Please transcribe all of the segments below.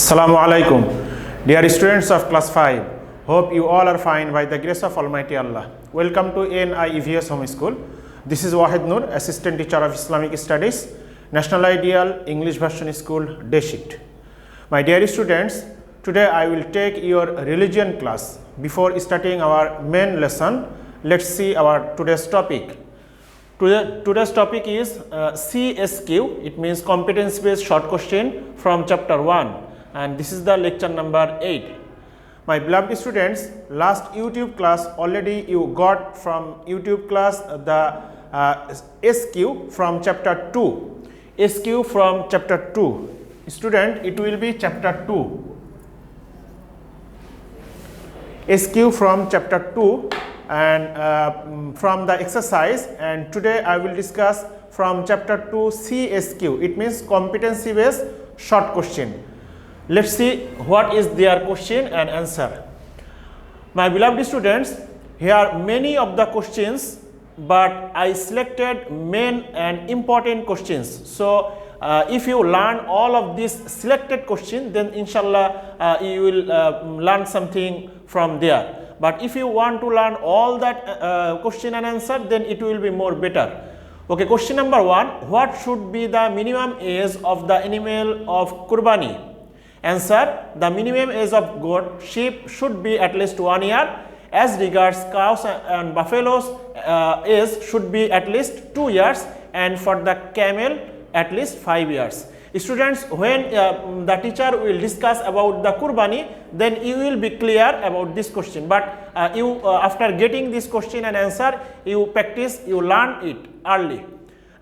Assalamu alaikum. Dear students of class 5, hope you all are fine by the grace of Almighty Allah. Welcome to NIEVS Home School. This is Wahid Noor, Assistant Teacher of Islamic Studies, National Ideal English Version School, Day Shift. My dear students, today I will take your religion class. Before starting our main lesson, let's see our today's topic. Today's topic is CSQ. It means competence based short question from chapter 1, and this is the lecture number 8. My beloved students, last YouTube class already you got from YouTube class the SQ from chapter 2. SQ from chapter 2. Student, it will be chapter 2. SQ from chapter 2 and from the exercise, and today I will discuss from chapter 2 CSQ. It means competency based short question. Let's see what is their question and answer. My beloved students, here many of the questions, but I selected main and important questions. So if you learn all of these selected questions, then inshallah you will learn something from there. But if you want to learn all that question and answer, then it will be more better. Okay, question number 1. What should be the minimum age of the animal of Qurbani? Answer: the minimum age of goat, sheep should be at least 1 year. As regards cows and buffaloes, age should be at least 2 years, and for the camel at least 5 years. Students, when the teacher will discuss about the Qurbani, then you will be clear about this question. But you after getting this question and answer, you practice, you learn it early.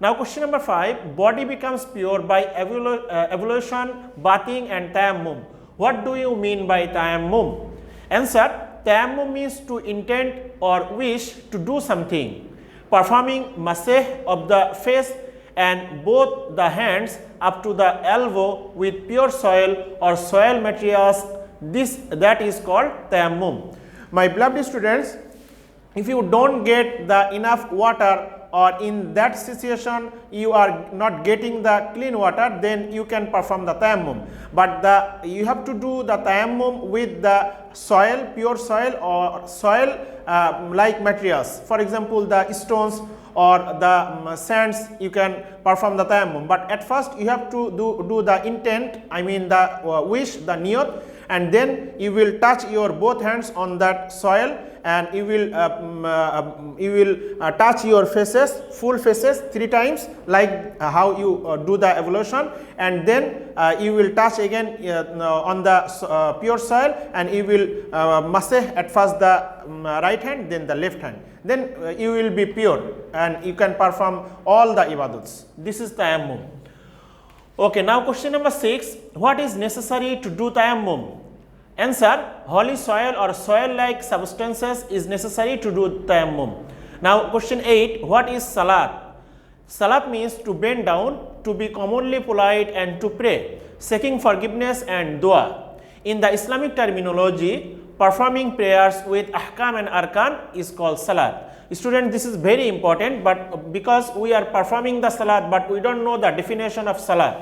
Now question number 5, body becomes pure by evolution, bathing and tayammum. What do you mean by tayammum? Answer: tayammum means to intend or wish to do something. Performing maseh of the face and both the hands up to the elbow with pure soil or soil materials, that is called tayammum. My beloved students, if you don't get the enough water, or in that situation you are not getting the clean water, then you can perform the tayammum. But you have to do the tayammum with the soil, pure soil or soil like materials. For example, the stones or the sands, you can perform the tayammum. But at first you have to do the intent, I mean the wish, the niyat, and then you will touch your both hands on that soil, and you will touch your faces, full faces 3 times, like how you do the evolution, and then you will touch again on the pure soil, and you will maseh at first the right hand, then the left hand. Then you will be pure and you can perform all the ibadats. This is tayammum. Okay, now question number 6. What is necessary to do tayammum? Answer: holy soil or soil like substances is necessary to do tayammum. Now question 8. What is salat? Salat means to bend down, to be commonly polite and to pray, seeking forgiveness and dua. In the Islamic terminology, performing prayers with ahkam and arkan is called salat. Students, this is very important, but because we are performing the salat but we don't know the definition of salat.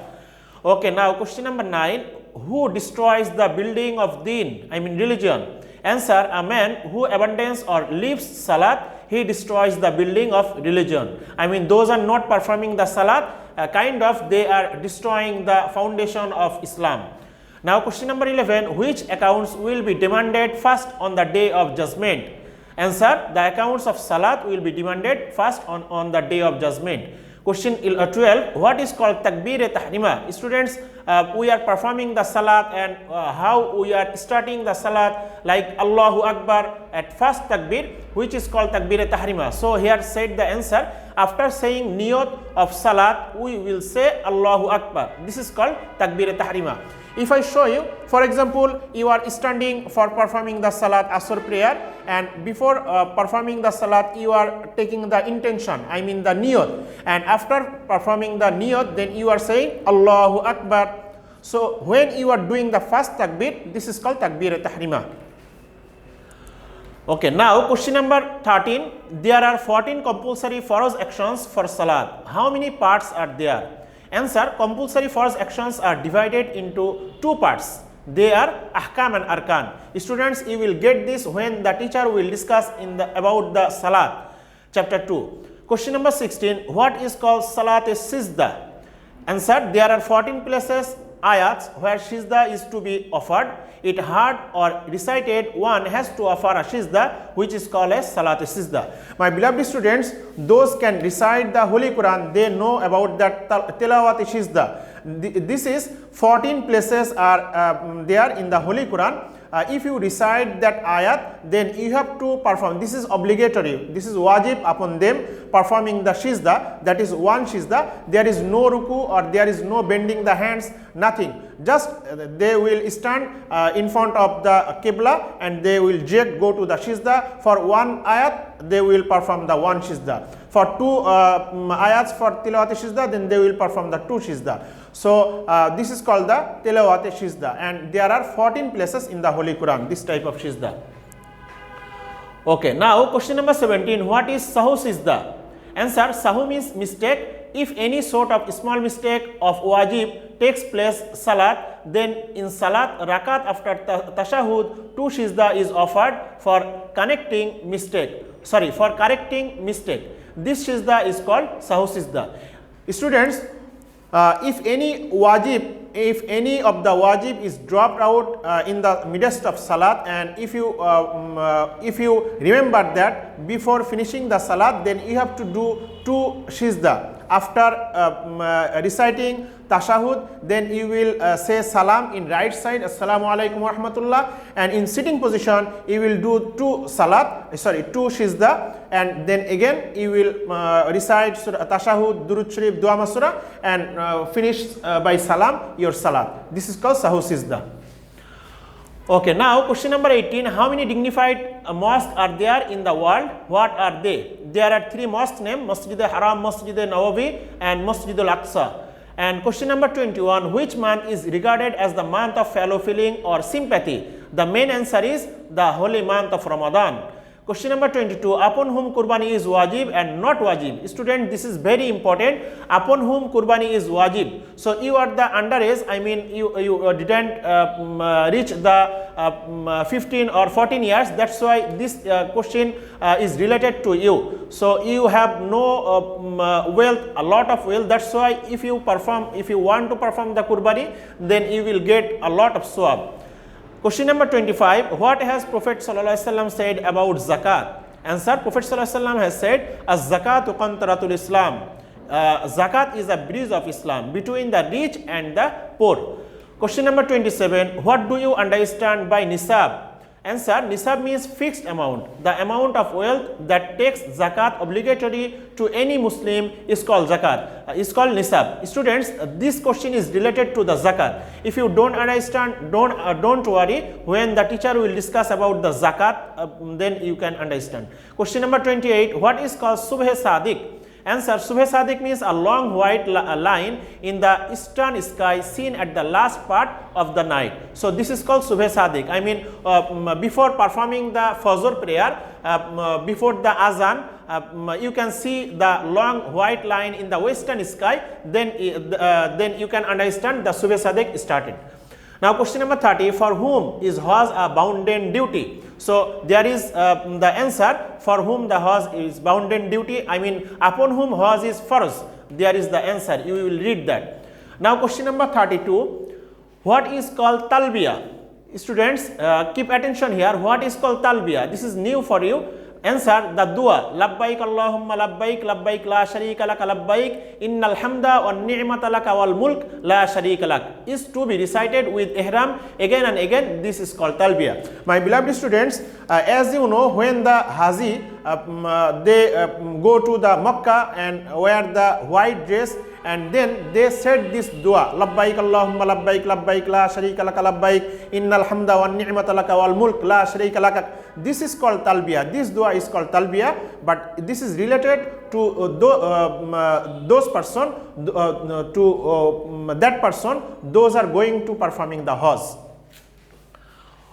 Okay, now question number 9. Who destroys the building of deen, I mean religion? Answer: a man who abandons or leaves salat, he destroys the building of religion. I mean those are not performing the salat, kind of they are destroying the foundation of Islam. Now question number 11. Which accounts will be demanded first on the day of judgment? Answer: the accounts of salat will be demanded first on the day of judgment. Question 12. What is called Tagbiraith tahrima? Students, we are performing the salat, and how we are starting the salat, like Allahu Akbar at first takbir, which is called Tagbiraith tahrima. So here said the answer: after saying niyat of salat, we will say Allahu Akbar. This is called Tagbiraith tahrima. If I show you, for example, you are standing for performing the salat asr prayer, and before performing the salat you are taking the intention, I mean the niyat, and after performing the niyat, then you are saying Allahu Akbar. So when you are doing the first takbir, this is called Tagbiraith tahrima. Okay, now question number 13. There are 14 compulsory farz actions for salat. How many parts are there? Answer: compulsory farz actions are divided into 2 parts. They are ahkam and arkan. Students, you will get this when the teacher will discuss about the Salah, chapter 2. Question number 16. What is called Salat Sizda? Answer. There are 14 places, ayats, where Sizda is to be offered. It heard or recited, one has to offer a Sizda, which is called as Salat Sizda. My beloved students, those can recite the Holy Quran, they know about that Tilawat Sizda. This is 14 places are there in the Holy Quran. If you recite that ayat, then you have to perform. This is obligatory. This is wajib upon them performing the Sizda. That is one Sizda. There is no ruku or there is no bending the hands, nothing. Just they will stand in front of the Qibla and they will go to the Sizda. For one ayat, they will perform the one Sizda. For two ayats for Tilawat Sizda, then they will perform the two Sizda. So this is called the Tilawat Sizda, and there are 14 places in the Holy Quran, this type of Sizda. Okay, now question number 17. What is Sahu Sizda? Answer. Sahu means mistake. If any sort of small mistake of wajib takes place Salat, then in Salat rakat after tashahud, two Sizda is offered for correcting mistake. This Sizda is called Sahu Sizda. Students, if any of the wajib is dropped out in the midst of Salat, and if you remember that before finishing the Salat, then you have to do two Sizda. After reciting tashahud, then you will say salam in right side, assalamu alaikum wa rahmatullah, and in sitting position you will do two Sizda, and then again you will recite tashahud, durud sharif, dua masura, and finish by salam your salat. This is called Sahu Sizda. Okay, now question number 18. How many dignified mosques are there in the world? What are they? There are three mosques named Masjid al-Haram, Masjid al-Nawawi, and Masjid al-Aqsa. And question number 21. Which month is regarded as the month of fellow feeling or sympathy? The main answer is the holy month of Ramadan. Question number 22. Upon whom Qurbani is wajib and not wajib? Student, this is very important. Upon whom Qurbani is wajib. So you are the underage, I mean you didn't reach the 15 or 14 years. That's why this question is related to you. So you have no wealth, a lot of wealth. That's why if you want to perform the Qurbani, then you will get a lot of sawab. Question number 25. What has Prophet ﷺ said about zakat? Answer. Prophet ﷺ has said, Az-zakatu qantaratul Islam. Zakat is a bridge of Islam between the rich and the poor. Question number 27. What do you understand by nisab? Answer. Nisab means fixed amount. The amount of wealth that takes zakat obligatory to any Muslim is called zakat. Is called nisab. Students, this question is related to the zakat. If you don't understand, don't worry. When the teacher will discuss about the zakat, then you can understand. Question number 28. What is called Subh Sadiq? Answer. Subh Sadiq means a long white line in the eastern sky seen at the last part of the night. So this is called Subh Sadiq. I mean before performing the Fajr prayer, before the Azan, you can see the long white line in the western sky, then you can understand the Subh Sadiq started. Now question number 30. For whom is Hajj a bounden duty? So there is the answer. For whom the Hajj is bounden duty, I mean upon whom Hajj is farz. There is the answer. You will read that. Now question number 32. What is called talbiya? Students, keep attention here. What is called talbiya? This is new for you. Answer. The dua. Labbaik Allahumma labbaik, labbaik la sharika laka labbaik, innal hamda wa ni'mata laka wal mulk la sharika lak, is to be recited with ihram again and again. This is called talbiya. My beloved students, as you know, when the Haji they go to the Makkah and wear the white dress, and then they said this dua, labbaik Allahumma labbaik, labbaik la sharika laka labbaik, innal hamda wa ni'mata laka wal mulk la sharika laka. This is called talbiya. This dua is called talbiya, but this is related to those person, that person, those are going to performing the Hajj.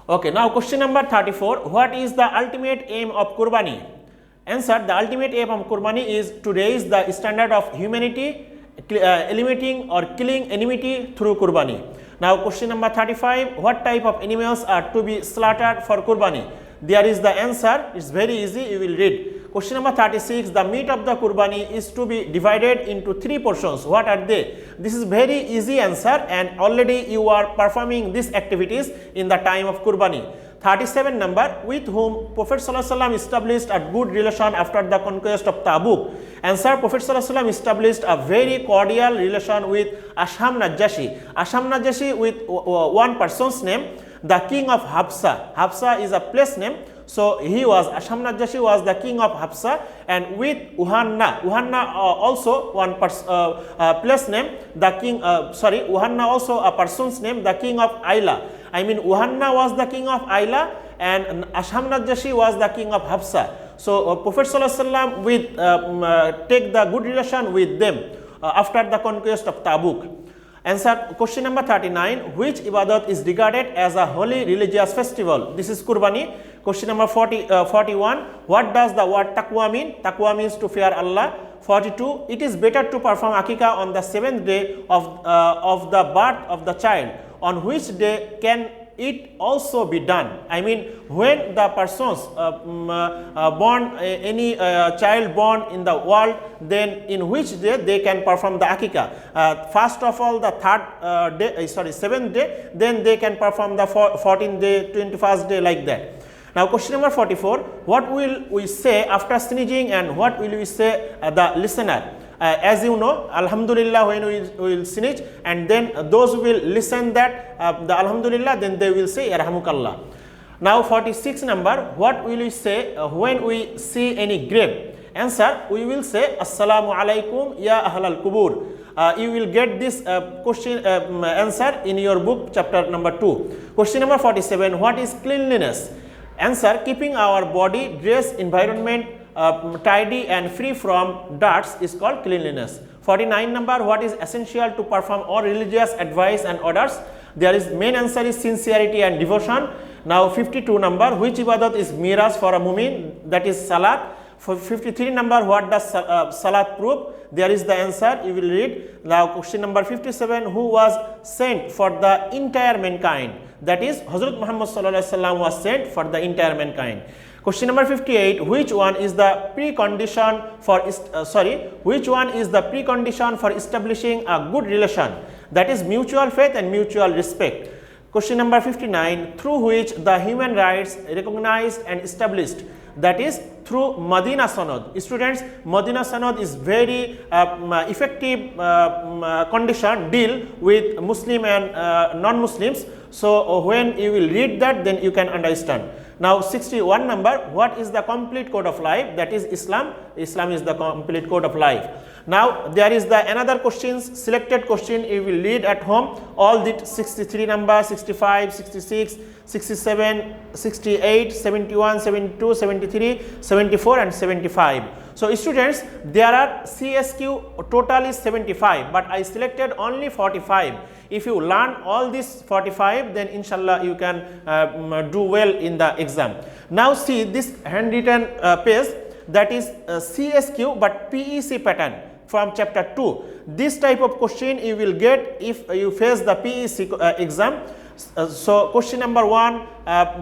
Okay, now question number 34. What is the ultimate aim of Qurbani? Answer. The ultimate aim of Qurbani is to raise the standard of humanity, eliminating or killing enmity through Qurbani. Now question number 35, what type of animals are to be slaughtered for Qurbani? There is the answer, it's very easy, you will read. Question number 36, the meat of the Qurbani is to be divided into 3 portions. What are they? This is very easy answer, and already you are performing these activities in the time of Qurbani. 37 number, with whom Prophet ﷺ established a good relation after the conquest of Tabuk. Answer, Prophet ﷺ established a very cordial relation with Asham Najashi. Asham Najashi with one person's name, the king of Habsa. Habsa is a place name. So he was, Asham Najashi was the king of Habsa, and with Uhanna also one place name, the king, Uhanna also a person's name, the king of Ayla. I mean, Uhanna was the king of Ayla and Asham Najashi was the king of Habsa. So Prophet ﷺ with take the good relation with them after the conquest of Tabuk. Answer, question number 39, which ibadat is regarded as a holy religious festival? This is Qurbani. Question number 41, what does the word taqwa mean? Taqwa means to fear Allah. 42, it is better to perform akikah on the 7th day of the birth of the child. On which day can it also be done? I mean, when the persons born, any child born in the world, then in which day they can perform the akikah? First of all, the 7th day, then they can perform the 14th day, 21st day, like that. Now question number 44, what will we say after sneezing and what will we say the listener? As you know, Alhamdulillah, when we will sneeze, and then those who will listen that the Alhamdulillah, then they will say Yarhamukallah. Now 46 number, what will we say when we see any grave? Answer, we will say Assalamu alaikum ya ahlal kubur. You will get this question answer in your book, chapter number 2. Question number 47, what is cleanliness? Answer, keeping our body, dress, environment tidy and free from dirts is called cleanliness. 49 number, what is essential to perform all religious advice and orders? There is main answer is sincerity and devotion. Now 52 number, which ibadat is miras for a mu'min? That is salat. For 53 number, what does salat prove? There is the answer, you will read. Now question number 57, who was sent for the entire mankind? That is Hazrat Muhammad sallallahu alaihi wasallam was sent for the entire mankind. Question number 58, which one is the precondition for establishing a good relation? That is mutual faith and mutual respect. Question number 59, through which the human rights recognized and established? That is through Madina Sanad. Students, Madina Sanad is very effective condition deal with Muslim and non-Muslims. So when you will read that, then you can understand. Now 61 number, what is the complete code of life? That is Islam. Islam is the complete code of life. Now there is the another questions, selected question you will read at home. All the 63 number, 65, 66, 67, 68, 71, 72, 73, 74 and 75. So students, there are CSQ total is 75, but I selected only 45. If you learn all these 45, then inshallah you can do well in the exam. Now see this handwritten page, that is CSQ but PEC pattern from chapter 2. This type of question you will get if you face the PEC exam. So question number 1,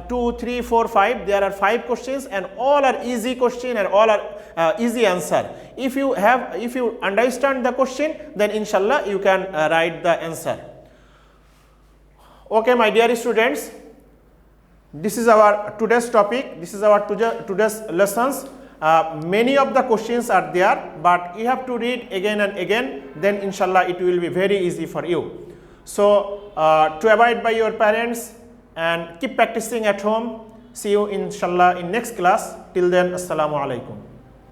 2, 3, 4, 5, there are 5 questions and all are easy question and all are easy answer. If you understand the question, then inshallah you can write the answer. Okay, my dear students, this is our today's topic, this is our today's lessons. Many of the questions are there, but you have to read again and again, then inshallah it will be very easy for you. So to abide by your parents and keep practicing at home. See you inshallah in next class. Till then, assalamu alaikum.